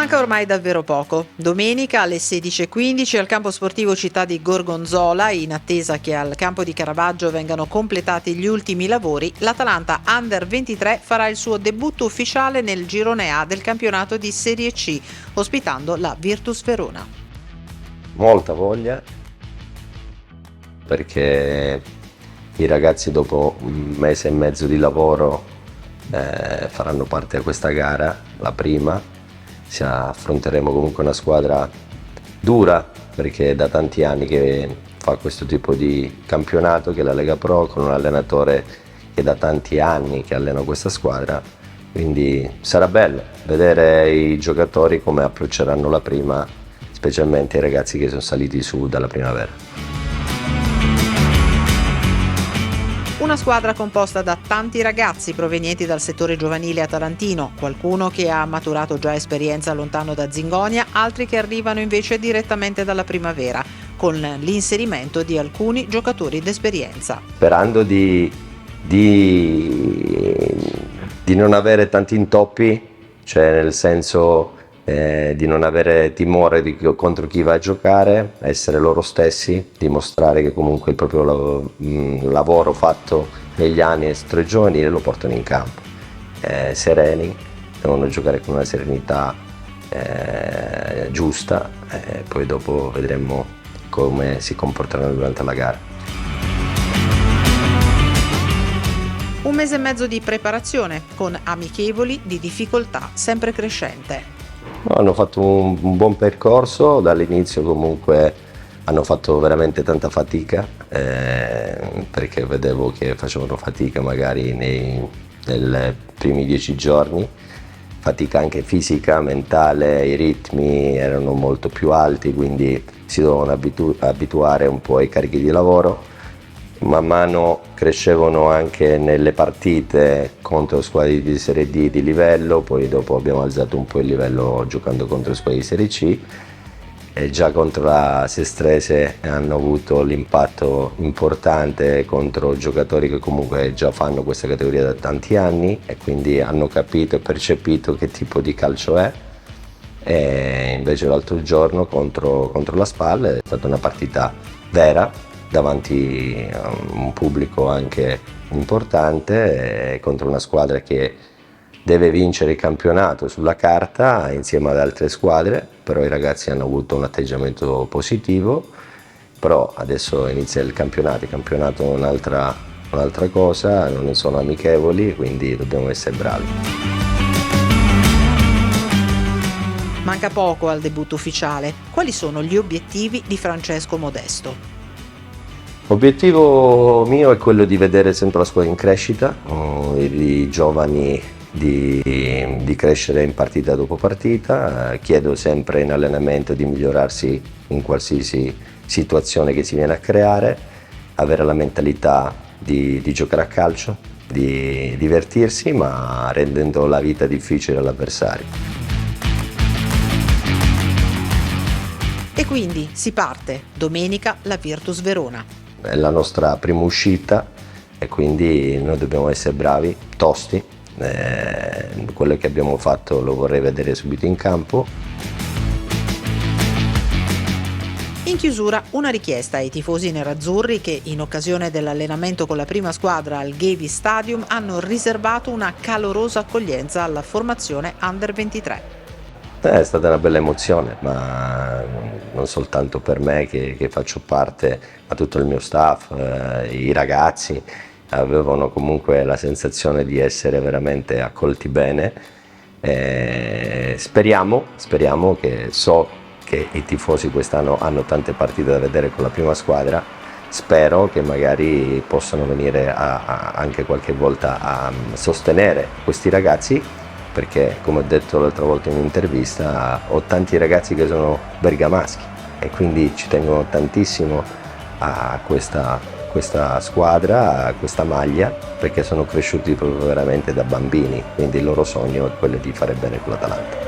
Manca ormai davvero poco. Domenica alle 16:15 al campo sportivo Città di Gorgonzola, in attesa che al campo di Caravaggio vengano completati gli ultimi lavori, l'Atalanta Under 23 farà il suo debutto ufficiale nel girone A del campionato di Serie C, ospitando la Virtus Verona. Molta voglia, perché i ragazzi dopo un mese e mezzo di lavoro faranno parte di questa gara, la prima. Affronteremo comunque una squadra dura, perché è da tanti anni che fa questo tipo di campionato, che è la Lega Pro, con un allenatore che da tanti anni che allena questa squadra, quindi sarà bello vedere i giocatori come approcceranno la prima, specialmente i ragazzi che sono saliti su dalla primavera. Una squadra composta da tanti ragazzi provenienti dal settore giovanile atalantino, qualcuno che ha maturato già esperienza lontano da Zingonia, altri che arrivano invece direttamente dalla primavera, con l'inserimento di alcuni giocatori d'esperienza. Sperando di non avere tanti intoppi, cioè nel senso di non avere timore contro chi va a giocare, essere loro stessi, dimostrare che comunque il proprio lavoro fatto negli anni essere giovanili lo portano in campo, sereni, devono giocare con una serenità giusta, poi dopo vedremo come si comporteranno durante la gara. Un mese e mezzo di preparazione, con amichevoli di difficoltà sempre crescente. Hanno fatto un buon percorso, dall'inizio comunque hanno fatto veramente tanta fatica, perché vedevo che facevano fatica magari nei primi 10 giorni, fatica anche fisica, mentale, i ritmi erano molto più alti, quindi si dovevano abituare un po' ai carichi di lavoro. Man mano crescevano anche nelle partite contro squadre di Serie D di livello, poi dopo abbiamo alzato un po' il livello giocando contro squadre di Serie C, e già contro la Sestrese hanno avuto l'impatto importante contro giocatori che comunque già fanno questa categoria da tanti anni e quindi hanno capito e percepito che tipo di calcio è. E invece l'altro giorno contro la Spal è stata una partita vera, davanti a un pubblico anche importante, contro una squadra che deve vincere il campionato sulla carta insieme ad altre squadre, però i ragazzi hanno avuto un atteggiamento positivo. Però adesso inizia il campionato è un'altra cosa, non sono amichevoli, quindi dobbiamo essere bravi. Manca poco al debutto ufficiale. Quali sono gli obiettivi di Francesco Modesto? L'obiettivo mio è quello di vedere sempre la squadra in crescita, i giovani di crescere in partita dopo partita. Chiedo sempre in allenamento di migliorarsi in qualsiasi situazione che si viene a creare, avere la mentalità di giocare a calcio, di divertirsi, ma rendendo la vita difficile all'avversario. E quindi si parte, domenica la Virtus Verona. È la nostra prima uscita e quindi noi dobbiamo essere bravi, tosti, quello che abbiamo fatto lo vorrei vedere subito in campo. In chiusura una richiesta ai tifosi nerazzurri che in occasione dell'allenamento con la prima squadra al Gavis Stadium hanno riservato una calorosa accoglienza alla formazione Under 23. È stata una bella emozione, ma non soltanto per me che faccio parte, ma tutto il mio staff, i ragazzi avevano comunque la sensazione di essere veramente accolti bene. Speriamo che so che i tifosi quest'anno hanno tante partite da vedere con la prima squadra, spero che magari possano venire anche qualche volta a sostenere questi ragazzi, perché come ho detto l'altra volta in un'intervista ho tanti ragazzi che sono bergamaschi e quindi ci tengono tantissimo a questa squadra, a questa maglia, perché sono cresciuti proprio veramente da bambini, quindi il loro sogno è quello di fare bene con l'Atalanta.